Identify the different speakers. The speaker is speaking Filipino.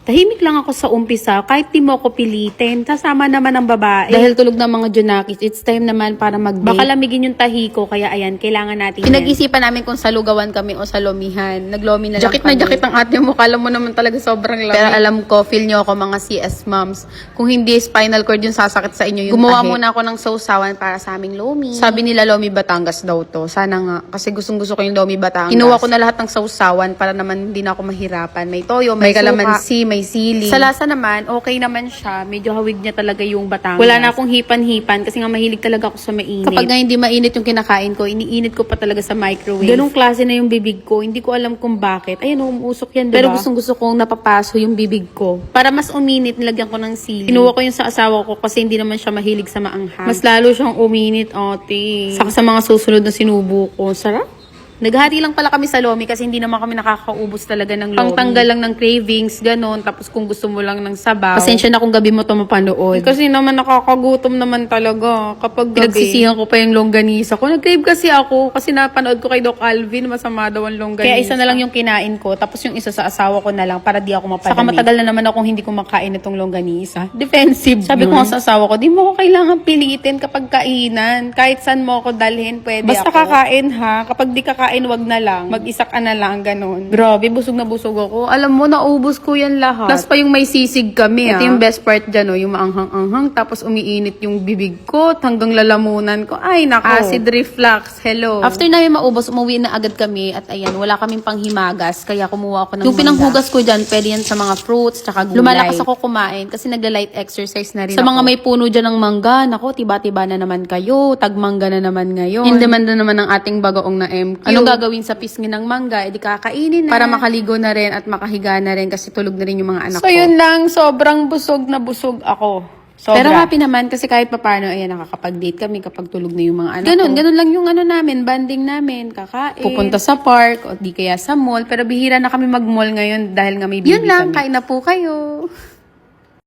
Speaker 1: Tahimik lang ako sa umpisa, kahit di mo ako pilitin. Kasama naman ang babae. Dahil tulog na mga Junakis, it's time naman para mag-date. Baka lamigin yung tahi ko, kaya ayan, kailangan natin
Speaker 2: Pinag-isipan namin kung sa lugawan kami o sa lomihan. Naglomi na lang kami. Jacket ang ate mo. Kala mo naman talaga sobrang lamig. Pero alam ko, feel nyo ako mga CS moms. Kung hindi spinal cord yung sasakit sa inyo, yung gumawa muna ako ng sausawan para sa aming lomi. Sabi nila lomi Batangas daw to. Sana nga. Kasi gustong-gusto ko yung lomi Batangas. Kinuha ko na lahat ng sausawan para naman hindi na ako mahirapan. May toyo, may kalamansi, may sili. Sa lasa naman, okay naman siya. Medyo hawig niya talaga yung Batangas.
Speaker 1: Wala na akong hipan-hipan kasi nga mahilig talaga ako sa mainit.
Speaker 2: Kapag nga hindi mainit yung kinakain ko, iniinit ko pa talaga sa microwave.
Speaker 1: Ganong klase na yung bibig ko. Hindi ko alam kung bakit. Ayun, umuusok yan, diba?
Speaker 2: Pero gustong-gusto kong napapaso yung bibig ko.
Speaker 1: Para mas uminit, nilagyan ko ng sili. Kinuha ko yung sa asawa ko kasi hindi naman siya mahilig sa maanghang. Mas lalo siyang uminit, ate. Saka sa mga susunod na sinubo ko. Sarap.
Speaker 2: Naghati lang pala kami sa lomi kasi hindi naman kami nakakaubos talaga ng lomi.
Speaker 1: Pangtanggal lang ng cravings, ganon. Tapos kung gusto mo lang ng sabaw.
Speaker 2: Pasensya na kung gabi mo ito mapanood.
Speaker 1: Kasi naman nakakagutom naman talaga kapag gabi.
Speaker 2: Pinagsisihan ko pa yung longganisa ko.
Speaker 1: Nag-crave kasi ako kasi napanood ko kay Doc Alvin, masama daw ang longganisa.
Speaker 2: Kaya isa na lang yung kinain ko, tapos yung isa sa asawa ko na lang para di ako mapadami.
Speaker 1: Saka matagal na naman akong hindi kumakain itong longganisa. Defensive. Sabi ko nga sa asawa ko, di mo ko kailangan pilitin kapag kainan. Kahit saan mo ako dalhin, pwede
Speaker 2: Basta
Speaker 1: ako. Kakain ha. Kapag di kakain, wag na lang. Mag-isa ka na lang, ganun. Grabe, busog na busog ako.
Speaker 2: Alam mo, naubos ko yan lahat. Tapos pa yung may sisig kami, ito yung best part dyan, oh, yung maanghang-anghang. Tapos umiinit yung bibig ko, hanggang lalamunan ko. Ay, nako. Acid reflux, hello. After namin maubos, umuwi na agad kami. At ayan, wala kaming panghimagas. Kaya kumuha ako ng yung pinanghugas ko dyan, pwede yan sa mga fruits, tsaka gulay. Lumalakas ako kumain kasi nagla-light exercise na rin
Speaker 1: Sa
Speaker 2: ako.
Speaker 1: mga may puno dyan ng mangga, nako, tiba-tiba na naman kayo. Tagmangga na naman ngayon.
Speaker 2: In demand na naman ng ating bagaong na MQ.
Speaker 1: Anong gagawin sa pisngi ng mangga? Edi kakainin na.
Speaker 2: Para makaligo na rin at makahiga na rin kasi tulog na rin yung mga anak ko.
Speaker 1: So yun lang, sobrang busog na busog ako. Sobra.
Speaker 2: Pero happy naman kasi kahit papaano, ayan, nakakapag-date kami kapag tulog na yung mga anak ko.
Speaker 1: Ganun lang yung ano namin, banding namin, kakain.
Speaker 2: Pupunta sa park o di kaya sa mall. Pero bihira na kami mag-mall ngayon dahil nga may baby
Speaker 1: Yun lang,
Speaker 2: kami.
Speaker 1: kain na po kayo.